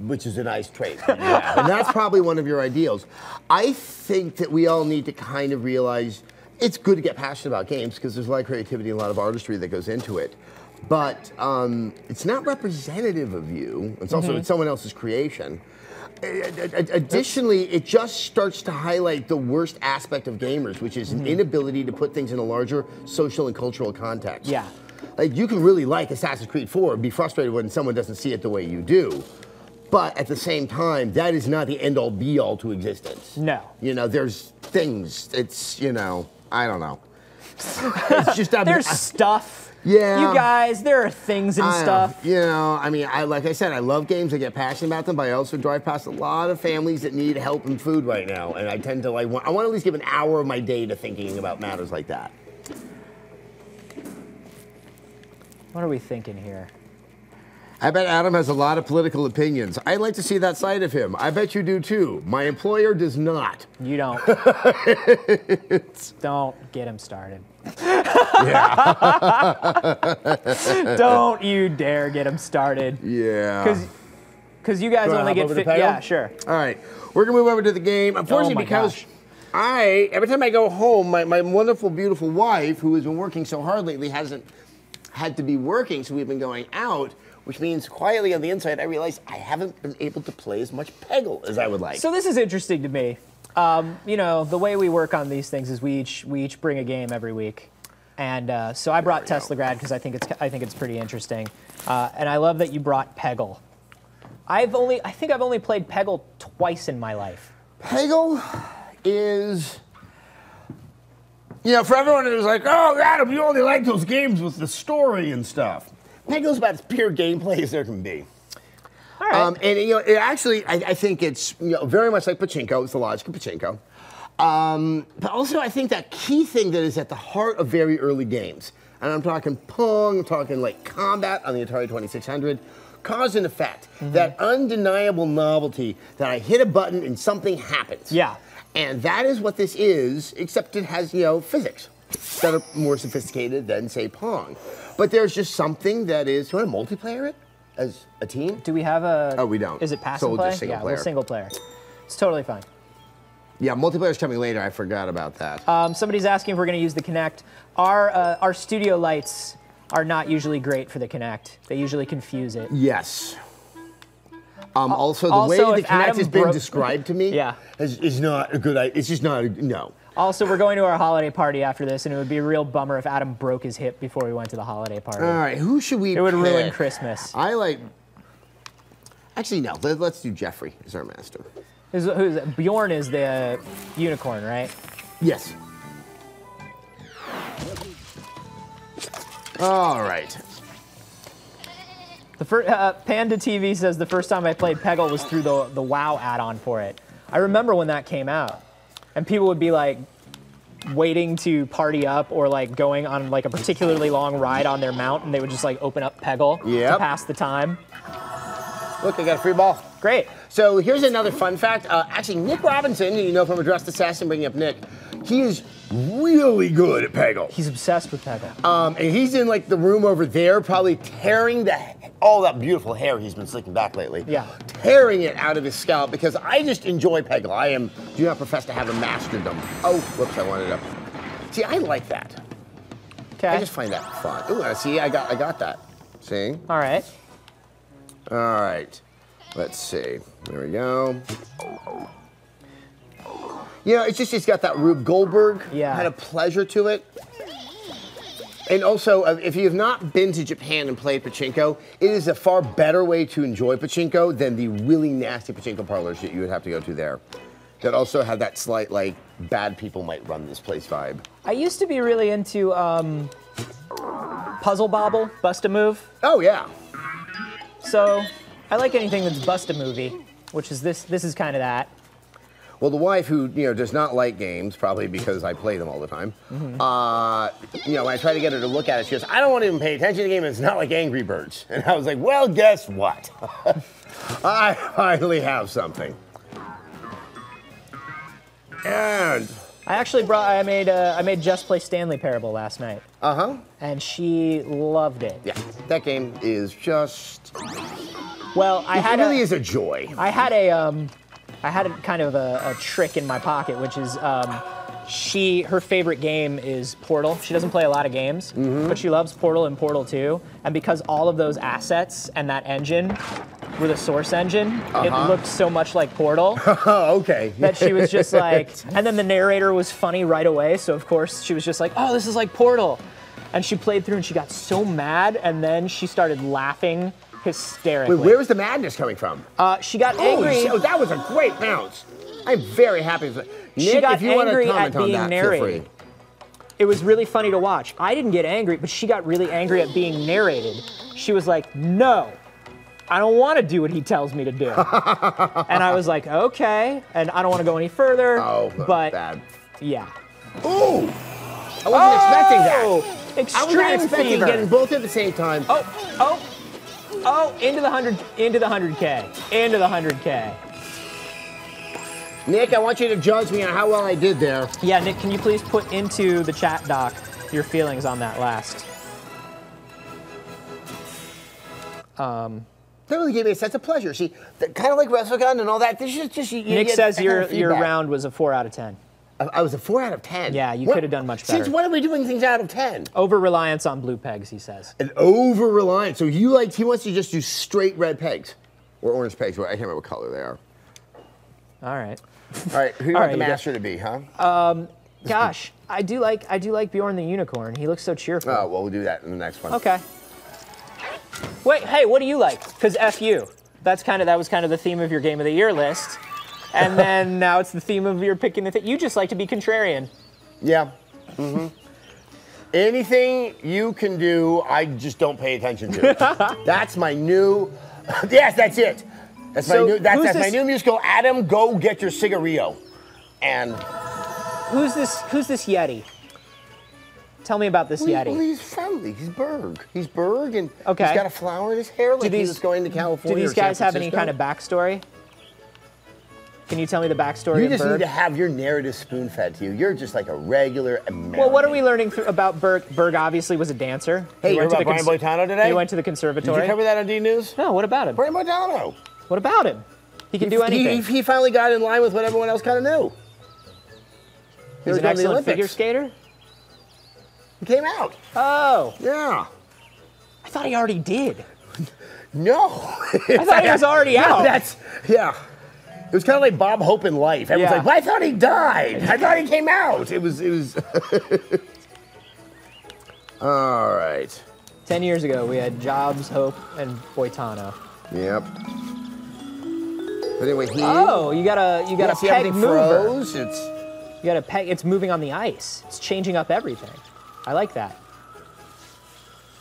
which is a nice trait. Yeah. And that's probably one of your ideals. I think that we all need to kind of realize it's good to get passionate about games because there's a lot of creativity and a lot of artistry that goes into it. But it's not representative of you. It's also it's someone else's creation. Additionally, it just starts to highlight the worst aspect of gamers, which is an inability to put things in a larger social and cultural context. Yeah. Like, you can really like Assassin's Creed 4 and be frustrated when someone doesn't see it the way you do. But at the same time, that is not the end-all be-all to existence. No. You know, there's things, it's, you know, I don't know. It's just... There's stuff. Yeah. You guys, there are things and stuff. You know, I mean, like I said, I love games. I get passionate about them, but I also drive past a lot of families that need help and food right now. And I tend to, I want to at least give an hour of my day to thinking about matters like that. What are we thinking here? I bet Adam has a lot of political opinions. I'd like to see that side of him. I bet you do too. My employer does not. You don't. Don't get him started. Don't you dare get him started. Yeah. Because you guys only get fit. Yeah, sure. All right. We're going to move over to the game. Unfortunately, because every time I go home, my wonderful, beautiful wife, who has been working so hard lately, hasn't had to be working, so we've been going out. Which means quietly on the inside, I realize I haven't been able to play as much Peggle as I would like. So this is interesting to me. You know, the way we work on these things is we each bring a game every week, and so I brought Teslagrad because I think it's pretty interesting, and I love that you brought Peggle. I think I've only played Peggle twice in my life. Peggle is, you know, for everyone who's like, oh, Adam, you only like those games with the story and stuff. Peggle's about as pure gameplay as there can be. All right. And you know, it actually, I think it's very much like pachinko. It's the logic of pachinko. But also, I think that key thing that is at the heart of very early games, and I'm talking Pong, I'm talking like combat on the Atari 2600, cause and effect. That undeniable novelty that I hit a button and something happens. Yeah. And that is what this is, except it has, physics that are more sophisticated than, say, Pong. But there's just something that is, do you want to multiplayer it as a team? Do we have a... Oh, we don't. Is it pass and play? Just single player. We'll single player. It's totally fine. Yeah, multiplayer's coming later. I forgot about that. Somebody's asking if we're going to use the Kinect. Our studio lights are not usually great for the Kinect. They usually confuse it. Yes. Also, the way the Kinect has been described to me is not a good idea. It's just not no. Also, we're going to our holiday party after this, and it would be a real bummer if Adam broke his hip before we went to the holiday party. All right, who should we pick? It would ruin Christmas. I like... Actually, no. Let's do Jeffrey as our master. Bjorn is the unicorn, right? Yes. All right. The first, Panda TV says the first time I played Peggle was through the WoW add-on for it. I remember when that came out, and people would be like waiting to party up or like going on like a particularly long ride on their mount, and they would just like open up Peggle to pass the time. Look, I got a free ball. Great. So here's another fun fact. Actually, Nick Robinson, who you know from Addressed Assassin, bringing up Nick, he is really good at Peggle. He's obsessed with Peggle. And he's in like the room over there, probably tearing all that beautiful hair he's been slicking back lately. Yeah. Tearing it out of his scalp because I just enjoy Peggle. I do not profess to have a masterdom. Oh, whoops, I wanted to. See, I like that. Okay. I just find that fun. Ooh, see, I got that. See? All right. All right. Let's see. There we go. You know, it's got that Rube Goldberg kind of pleasure to it. And also, if you have not been to Japan and played pachinko, it is a far better way to enjoy pachinko than the really nasty pachinko parlors that you would have to go to there. That also have that slight, like, bad people might run this place vibe. I used to be really into Puzzle Bobble, Bust-A-Move. Oh, yeah. So, I like anything that's Bust-A-Movie, which is this is kind of that. Well, the wife who, does not like games, probably because I play them all the time, when I try to get her to look at it, she goes, I don't want to even pay attention to the game, it's not like Angry Birds. And I was like, well, guess what? I finally have something. And I actually I made Just Play Stanley Parable last night. Uh-huh. And she loved it. Yeah, that game is just... Well, it really is a joy. I had a kind of a trick in my pocket, which is her favorite game is Portal. She doesn't play a lot of games, but she loves Portal and Portal 2. And because all of those assets and that engine were the source engine, it looked so much like Portal. Okay. That she was just like, and then the narrator was funny right away, so of course she was just like, oh, this is like Portal. And she played through and she got so mad, and then she started laughing hysterically. Wait, where was the madness coming from? She got angry. Oh, that was a great bounce. I'm very happy. Nick, She got if you want to angry comment at being on that, narrated. feel free. It was really funny to watch. I didn't get angry, but she got really angry at being narrated. She was like, no, I don't want to do what he tells me to do. And I was like, okay, and I don't want to go any further. Oh, but bad. Yeah. Ooh! I wasn't expecting that. Extreme I was not expecting fever. getting both at the same time. Oh, into the 100K. Into the 100K. Nick, I want you to judge me on how well I did there. Yeah, Nick, can you please put into the chat doc your feelings on that last? That really gave me a sense of pleasure. See, kind of like Rev3Games and all that. This is just Nick says your round was a 4 out of 10. I was a 4 out of 10. Yeah, you could have done much better. Since when are we doing things out of 10? Over-reliance on blue pegs, he says. An over-reliance. So he wants to just do straight red pegs. Or orange pegs. I can't remember what color they are. All right. All right, who do you want the master to be, huh? Gosh, I do like Bjorn the Unicorn. He looks so cheerful. Oh, well, we'll do that in the next one. Okay. Wait, hey, what do you like? Because F you. That was kind of the theme of your Game of the Year list. And then now it's the theme of your picking the thing. You just like to be contrarian. Yeah. Anything you can do, I just don't pay attention to. That's my new... Yes, that's it. That's my new musical. Adam, go get your cigarillo. And... Who's this Yeti? Tell me about this Yeti. Well, he's friendly. He's Berg. He's Berg, and he's got a flower in his hair like he's going to California. Do these guys have any kind of backstory? Can you tell me the backstory You of just Berg? need to have your narrative spoon-fed to you. You're just like a regular American. Well, what are we learning about Berg? Berg obviously was a dancer. Hey, you heard about Brian Boitano today? He went to the conservatory. Did you cover that on D News? No, what about him? Brian Boitano. What about him? He can do anything. He finally got in line with what everyone else kind of knew. He's an excellent figure skater? He came out. Oh. Yeah. I thought he already did. No. I thought he was already out. Yeah. It was kind of like Bob Hope in life. Everyone's like, but I thought he died. I thought he came out. It was. All right. 10 years ago, we had Jobs, Hope, and Boitano. Yep. But anyway, you got a peg mover. Froze. You got a peg. It's moving on the ice. It's changing up everything. I like that.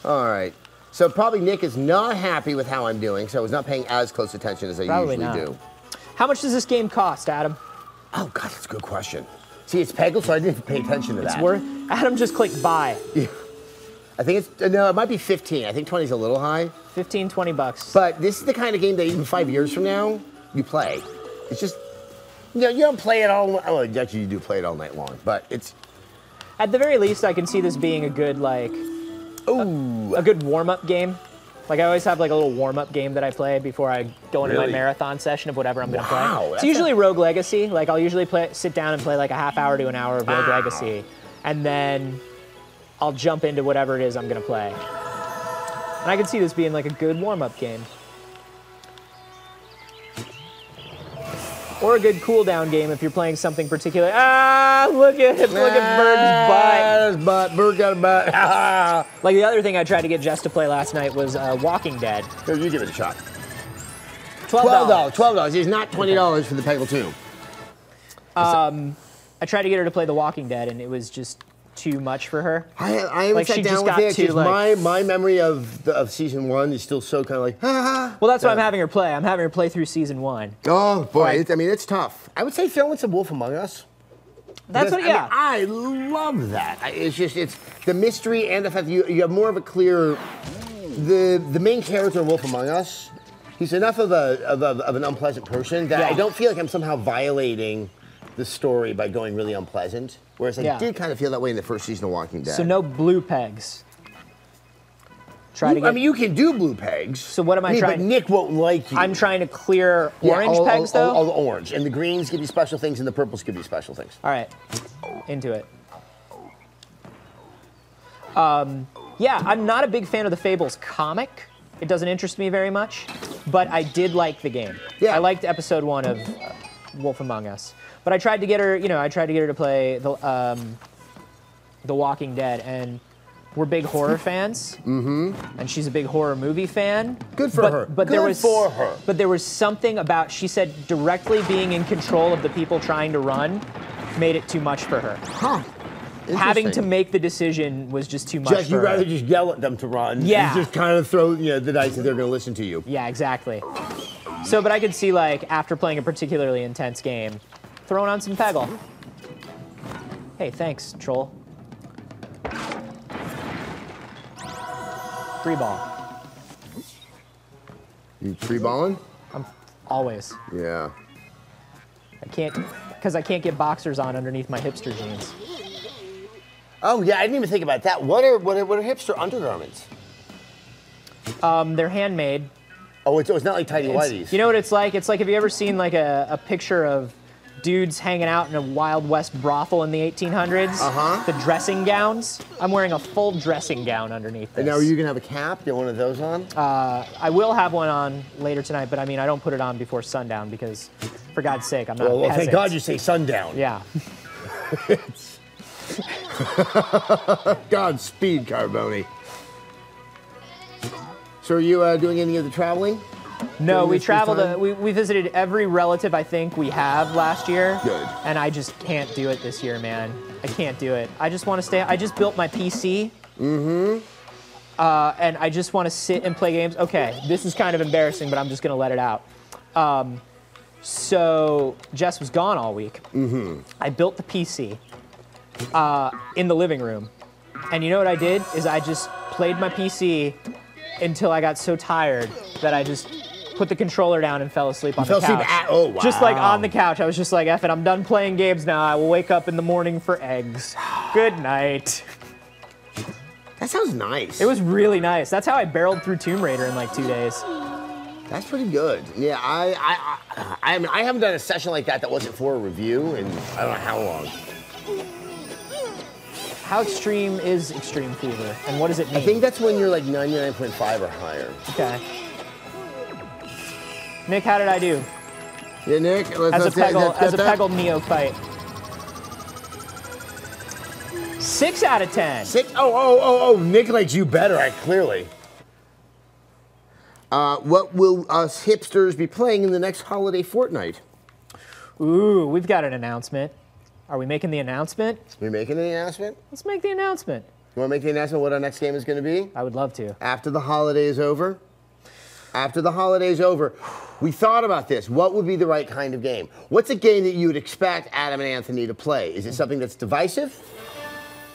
All right. So probably Nick is not happy with how I'm doing, so I was not paying as close attention as I usually do. How much does this game cost, Adam? Oh, God, that's a good question. See, it's Peggle, so I didn't pay attention to that. It's worth. Adam just clicked buy. Yeah. I think it's, no, it might be 15. I think 20 is a little high. 15, 20 bucks. But this is the kind of game that even 5 years from now, you play. It's just, you know, you don't play it all, well, actually you do play it all night long, but it's. At the very least, I can see this being a good, like, a good warm-up game. Like, I always have, like, a little warm-up game that I play before I go into my marathon session of whatever I'm going to play. It's usually Rogue Legacy. Like, I'll usually sit down and play, like, a half hour to an hour of Rogue Legacy. And then I'll jump into whatever it is I'm going to play. And I can see this being, like, a good warm-up game. Or a good cool-down game if you're playing something particular. Ah, look at Berg's butt. Berg got a butt. Like the other thing I tried to get Jess to play last night was Walking Dead. Here, you give it a shot. $12. $12. It's not $20 for the Peggle 2. I tried to get her to play The Walking Dead, and it was just too much for her. I haven't like, sat down with it because my memory of season 1 is still so kind of like, Well, that's what I'm having her play. I'm having her play through season 1. Oh, boy. I mean, it's tough. I would say throw in some Wolf Among Us. That's what, yeah. I love that. It's just, it's the mystery and the fact that you have more of a clear, the main character of Wolf Among Us, he's enough of an unpleasant person that I don't feel like I'm somehow violating the story by going really unpleasant. Whereas I did kind of feel that way in the first season of Walking Dead. So no blue pegs. I mean, you can do blue pegs. So what am I trying? But Nick won't like you. I'm trying to clear orange pegs, though? All the orange. And the greens give you special things, and the purples give you special things. All right. Into it. Yeah, I'm not a big fan of the Fables comic. It doesn't interest me very much. But I did like the game. Yeah. I liked episode 1 of Wolf Among Us. But I tried to get her, to play The Walking Dead, and we're big horror fans. Mm-hmm. And she's a big horror movie fan. Good for her. But Good for her. But there was something about, she said, directly being in control of the people trying to run made it too much for her. Huh. Having to make the decision was just too much for her. You'd rather just yell at them to run. Yeah. And just kind of throw the dice that they're going to listen to you. Yeah, exactly. So, but I could see, like, after playing a particularly intense game, throwing on some Peggle. Hey, thanks, troll. Free ball. You free balling? I'm always. Yeah. I can't, because I can't get boxers on underneath my hipster jeans. Oh yeah, I didn't even think about that. What are hipster undergarments? They're handmade. Oh, it's not like tidy whities. You know what it's like? It's like, have you ever seen like a picture of dudes hanging out in a Wild West brothel in the 1800s? Uh-huh. The dressing gowns? I'm wearing a full dressing gown underneath this. And now are you going to have a cap? Get one of those on? I will have one on later tonight, but I mean, I don't put it on before sundown because, for God's sake, I'm not a peasant. Well, thank God you say sundown. Yeah. Godspeed, Carboni. So are you doing any of the traveling? No, we traveled. We visited every relative I think we have last year. Good. And I just can't do it this year, man. I can't do it. I just want to stay. I just built my PC. Mm-hmm. And I just want to sit and play games. Okay, this is kind of embarrassing, but I'm just going to let it out. So Jess was gone all week. Mm-hmm. I built the PC in the living room. And you know what I did? Is I just played my PC until I got so tired that I just put the controller down and fell asleep on the couch. Oh, wow. Just like on the couch. I was just like, F it, I'm done playing games now. I will wake up in the morning for eggs. Good night. That sounds nice. It was really nice. That's how I barreled through Tomb Raider in like 2 days. That's pretty good. Yeah, I mean, I haven't done a session like that wasn't for a review in I don't know how long. How extreme is Extreme Fever, and what does it mean? I think that's when you're like 99.5 or higher. Okay. Nick, how did I do? Yeah, Nick. As a Peggle neophyte. 6 out of 10. 6? Oh, Nick likes you better, clearly. What will us hipsters be playing in the next holiday fortnight? Ooh, we've got an announcement. Are we making the announcement? Are we making the announcement? Let's make the announcement. You want to make the announcement what our next game is going to be? I would love to. After the holiday is over. After the holiday is over, we thought about this. What would be the right kind of game? What's a game that you would expect Adam and Anthony to play? Is it something that's divisive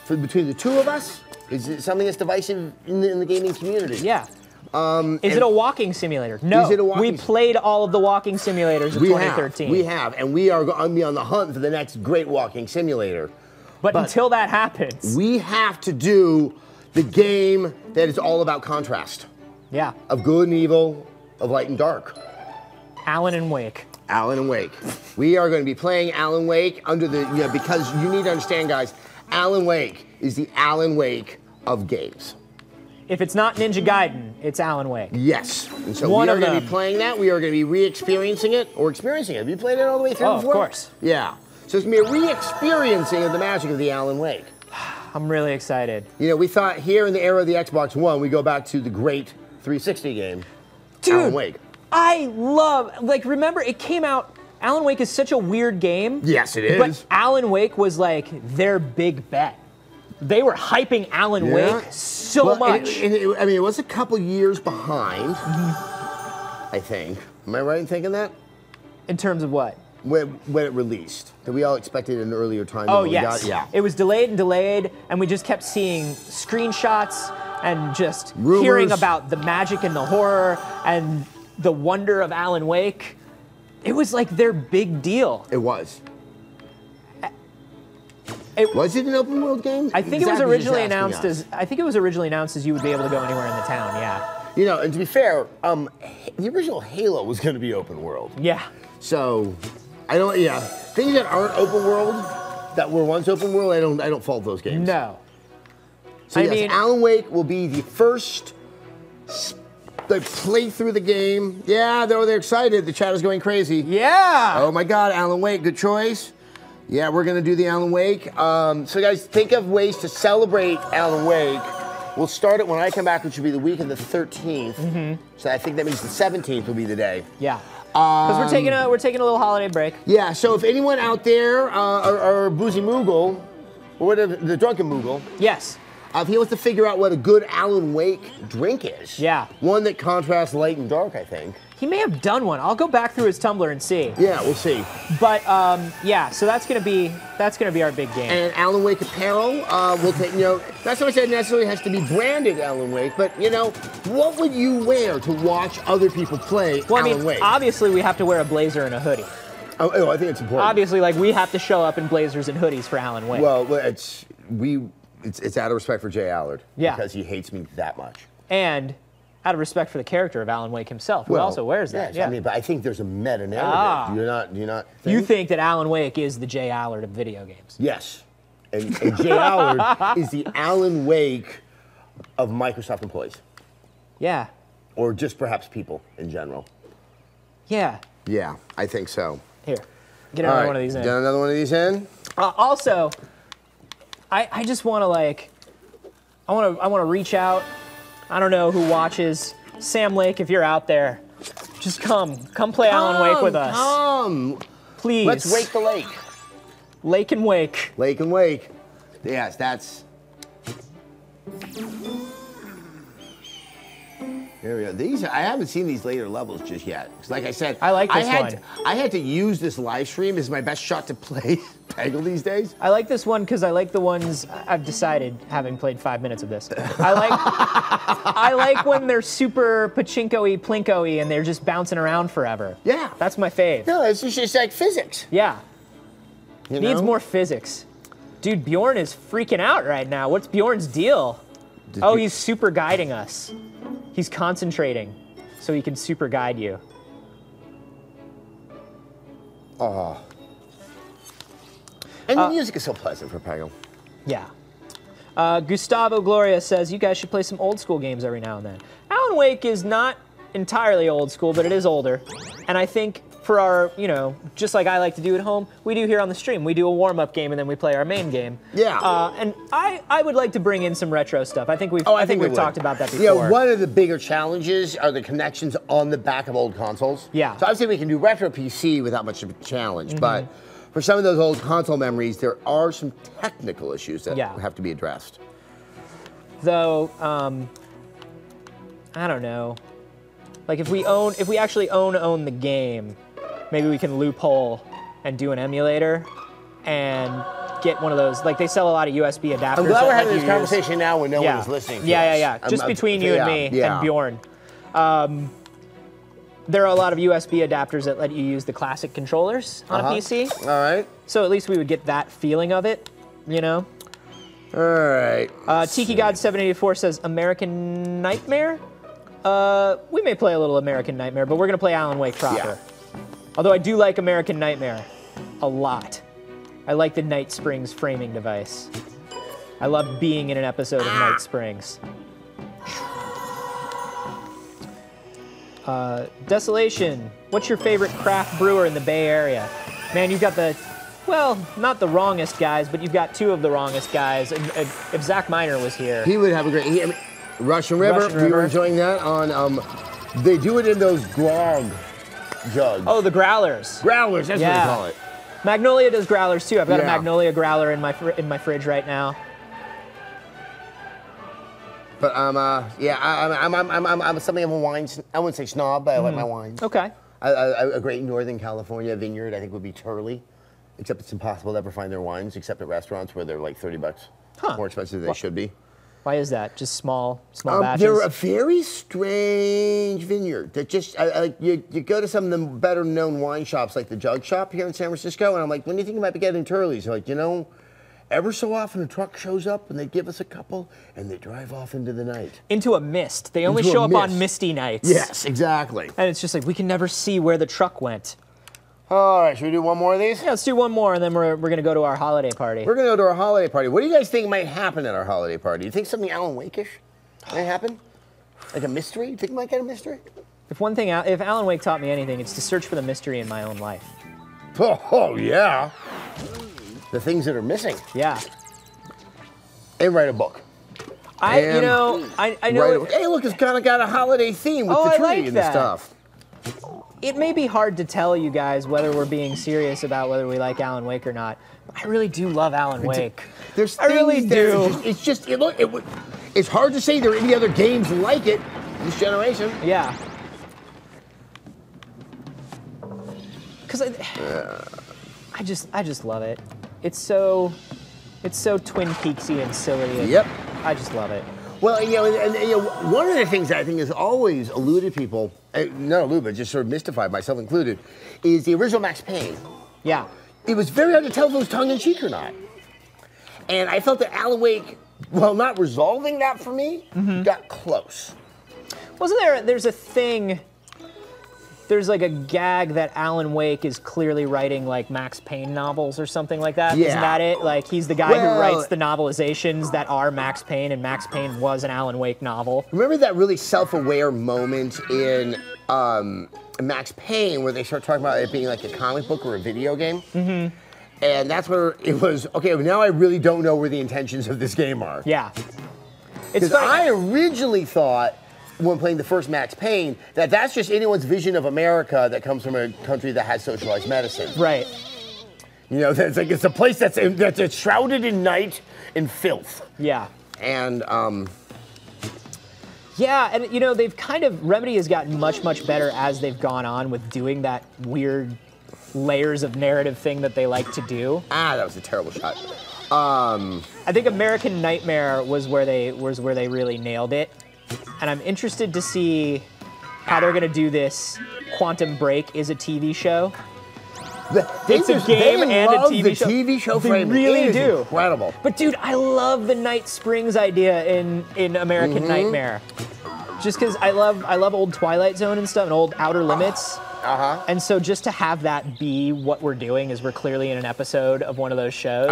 between the two of us? Is it something that's divisive in the gaming community? Yeah. Is it a walking simulator? No. Is it a we played all of the walking simulators of 2013. We have, and we are going to be on the hunt for the next great walking simulator. But until that happens, we have to do the game that is all about contrast. Yeah. Of good and evil, of light and dark. Alan and Wake. Alan and Wake. We are going to be playing Alan Wake under the, because you need to understand, guys, Alan Wake is the Alan Wake of games. If it's not Ninja Gaiden, it's Alan Wake. Yes. And so we are going to be playing that. We are going to be re-experiencing it, or experiencing it. Have you played it all the way through before? Of course. Yeah. So it's going to be a re-experiencing of the magic of the Alan Wake. I'm really excited. You know, we thought here in the era of the Xbox One, we go back to the great 360 game, Dude, Alan Wake. I love, like, remember, it came out, Alan Wake is such a weird game. Yes, it is. But Alan Wake was, like, their big bet. They were hyping Alan Wake so much. I mean, it was a couple years behind, I think. Am I right in thinking that? In terms of what? When it released. That we all expected an earlier time. Oh, yes. Yeah. It was delayed, and we just kept seeing screenshots and just rumors. Hearing about the magic and the horror and the wonder of Alan Wake. It was like their big deal. It was. Was it an open world game? I think it was originally announced as you would be able to go anywhere in the town. Yeah. You know, and to be fair, the original Halo was going to be open world. Yeah. So, things that aren't open world, that were once open world, I don't fault those games. No. So I mean, Alan Wake will be the first play through the game. Yeah, they're excited. The chat is going crazy. Yeah. Oh my God, Alan Wake, good choice. Yeah, we're gonna do the Alan Wake. So guys, think of ways to celebrate Alan Wake. We'll start it when I come back, which will be the week of the 13th. So I think that means the 17th will be the day. Yeah. Because we're taking a little holiday break. Yeah. So if anyone out there, or Boozy Moogle, or whatever, the Drunken Moogle. Yes. If he wants to figure out what a good Alan Wake drink is. Yeah. One that contrasts light and dark, I think. He may have done one. I'll go back through his Tumblr and see. Yeah, we'll see. But yeah, so that's gonna be our big game. And Alan Wake apparel, we'll take. Not so much that it necessarily has to be branded Alan Wake, but what would you wear to watch other people play Alan Wake? Obviously we have to wear a blazer and a hoodie. Oh, I think it's important. Obviously, like we have to show up in blazers and hoodies for Alan Wake. Well, it's out of respect for Jay Allard. Yeah. Because he hates me that much. And out of respect for the character of Alan Wake himself, who also wears that. Yes, Yeah. I mean, but I think there's a meta narrative. Do you not think? You think that Alan Wake is the Jay Allard of video games? Yes. And Jay Allard is the Alan Wake of Microsoft employees. Yeah. Or just perhaps people in general. Yeah. Yeah, I think so. Here, get another one of these in. Get another one of these in? Also, I just want to I want to reach out. I don't know who watches. Sam Lake, if you're out there, just come play Alan Wake with us. Come, please. Let's wake the lake. Lake and Wake. Lake and Wake. Yes, that's. Here we go. These I haven't seen these later levels just yet. Like I said, I like this one. I had to use this live stream as my best shot to play Peggle these days. I like this one because I like the ones I've decided, having played 5 minutes of this. I like when they're super pachinko-y, plinko-y, and they're just bouncing around forever. Yeah. That's my fave. No, it's just like physics. Yeah. Needs more physics. Dude, Bjorn is freaking out right now. What's Bjorn's deal? He's super guiding us. He's concentrating so he can super guide you. Oh. And the music is so pleasant for Peggle. Yeah. Gustavo Gloria says, you guys should play some old school games every now and then. Alan Wake is not entirely old school, but it is older. And I think for our, just like I like to do at home, we do here on the stream. We do a warm-up game and then we play our main game. Yeah. And I would like to bring in some retro stuff. I think we've talked about that before. Yeah, one of the bigger challenges are the connections on the back of old consoles. Yeah. So obviously we can do retro PC without much of a challenge, but for some of those old console memories, there are some technical issues that have to be addressed. Though, I don't know. Like if we actually own the game, maybe we can loophole and do an emulator and get one of those. Like they sell a lot of USB adapters. I'm glad we're having this conversation now when no one is listening. Yeah. Just between you and me and Bjorn. There are a lot of USB adapters that let you use the classic controllers on a PC. All right. So at least we would get that feeling of it, you know? All right. Tiki God 784 says American Nightmare. We may play a little American Nightmare, but we're gonna play Alan Wake proper. Yeah. Although I do like American Nightmare a lot. I like the Night Springs framing device. I love being in an episode of Night Springs. Desolation, what's your favorite craft brewer in the Bay Area? Man, you've got the, well, not the wrongest guys, but you've got two of the wrongest guys. If Zach Miner was here. He would have a great, Russian River, we were enjoying that on, they do it in those grog jugs. Oh, the growlers. Growlers, that's what they call it. Magnolia does growlers too. I've got a Magnolia growler in my fridge right now. But I'm something of a wine. I wouldn't say snob, but I like my wines. Okay. A great Northern California vineyard, I think, would be Turley. Except it's impossible to ever find their wines, except at restaurants where they're like $30 more expensive than they should be. Why is that? Just small batches? They're a very strange vineyard. That just you go to some of the better known wine shops, like the Jug Shop here in San Francisco, and I'm like, when do you think you might be getting Turley's? They're like, you know, ever so often a truck shows up and they give us a couple and they drive off into the night. Into a mist. They only show up on misty nights. Yes, exactly. And it's just like, we can never see where the truck went. All right, should we do one more of these? Yeah, let's do one more and then we're going to go to our holiday party. We're going to go to our holiday party. What do you guys think might happen at our holiday party? You think something Alan Wake-ish might happen? Like a mystery? You think we might get a mystery? If Alan Wake taught me anything, it's to search for the mystery in my own life. Oh yeah. The things that are missing. Yeah. And write a book. I know. Hey, look, it's kind of got a holiday theme with the tree and the stuff. It may be hard to tell you guys whether we're being serious about whether we like Alan Wake or not. But I really do love Alan Wake. I really do. It's just, it's hard to say there are any other games like it this generation. Yeah. Because I just love it. It's so Twin Peaksy and silly. And I just love it. Well, one of the things that I think has always eluded people, not eluded, but just sort of mystified, myself included, is the original Max Payne. Yeah. It was very hard to tell if it was tongue-in-cheek or not. And I felt that Alan Wake, while not resolving that for me, got close. There's a thing, there's like a gag that Alan Wake is clearly writing like Max Payne novels or something like that. Yeah. Isn't that it? Like he's the guy who writes the novelizations that are Max Payne, and Max Payne was an Alan Wake novel. Remember that really self-aware moment in Max Payne where they start talking about it being like a comic book or a video game? Mm-hmm. And that's where it was, okay, now I really don't know where the intentions of this game are. Yeah. Because I originally thought, when playing the first Max Payne, that's just anyone's vision of America that comes from a country that has socialized medicine. Right. You know, it's a place that's shrouded in night and filth. Yeah. And yeah, and they've Remedy has gotten much, much better as they've gone on with doing that weird layers of narrative thing that they like to do. That was a terrible shot. I think American Nightmare was where they really nailed it. And I'm interested to see how they're going to do this. Quantum Break is a TV show. It's a game and a TV show. The TV show they really do. Incredible. But dude, I love the Night Springs idea in American Nightmare. Just because I love old Twilight Zone and stuff and old Outer Limits. And so just to have that be what we're doing is we're clearly in an episode of one of those shows.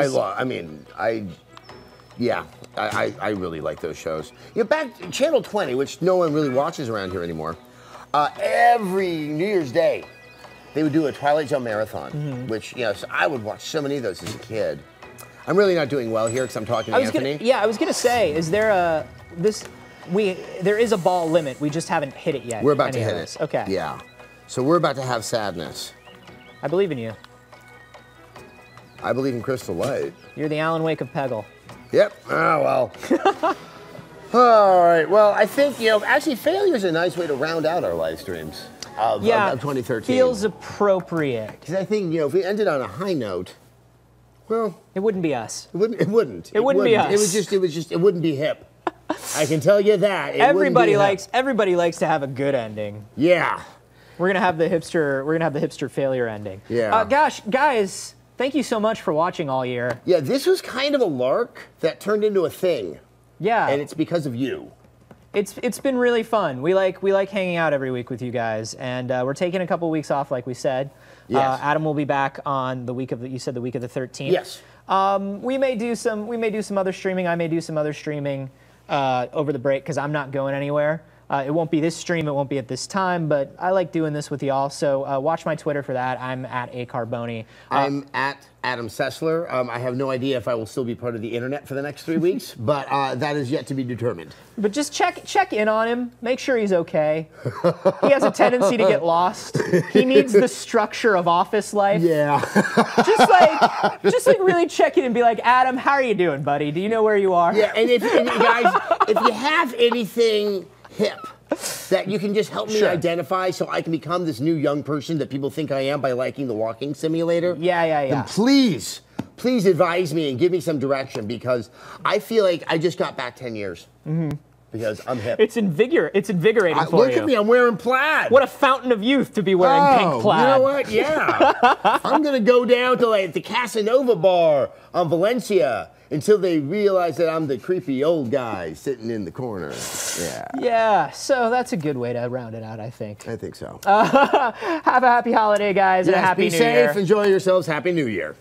I really like those shows. Back Channel 20, which no one really watches around here anymore, every New Year's Day, they would do a Twilight Zone marathon, which, so I would watch so many of those as a kid. I'm really not doing well here because I'm talking to Anthony. I was going to say, is there there is a ball limit. We just haven't hit it yet. We're about to hit it. Okay. Yeah. So we're about to have sadness. I believe in you. I believe in Crystal Light. You're the Alan Wake of Peggle. Yep. Oh, well. All right. Well, I think, actually failure is a nice way to round out our live streams of 2013. Feels appropriate. Because I think, if we ended on a high note, well, it wouldn't be us. It wouldn't be us. It wouldn't be hip. I can tell you that. Everybody likes to have a good ending. Yeah. We're gonna have the hipster failure ending. Yeah. Gosh, guys, thank you so much for watching all year. Yeah, this was kind of a lark that turned into a thing. Yeah. And it's because of you. It's been really fun. We like hanging out every week with you guys, and we're taking a couple weeks off, like we said. Yes. Adam will be back on the week of the 13th. Yes. We may do some other streaming. I may do some other streaming over the break because I'm not going anywhere. It won't be this stream. It won't be at this time, but I like doing this with y'all. So watch my Twitter for that. I'm at @acarboni. I'm at Adam Sessler. I have no idea if I will still be part of the internet for the next 3 weeks, but that is yet to be determined. But just check in on him. Make sure he's okay. He has a tendency to get lost. He needs the structure of office life. Yeah. just like really check in and be like, Adam, how are you doing, buddy? Do you know where you are? Yeah, and guys, if you have anything hip that you can just help me identify so I can become this new young person that people think I am by liking the walking simulator. Yeah. Then please advise me and give me some direction because I feel like I just got back 10 years. Mm-hmm. Because I'm hip. It's invigorating for look you. At me, I'm wearing plaid. What a fountain of youth to be wearing pink plaid. You know what? Yeah. I'm going to go down to the Casanova bar on Valencia until they realize that I'm the creepy old guy sitting in the corner. Yeah. Yeah, so that's a good way to round it out, I think. I think so. Have a happy holiday, guys, and a happy New Year. Be safe, enjoy yourselves, Happy New Year.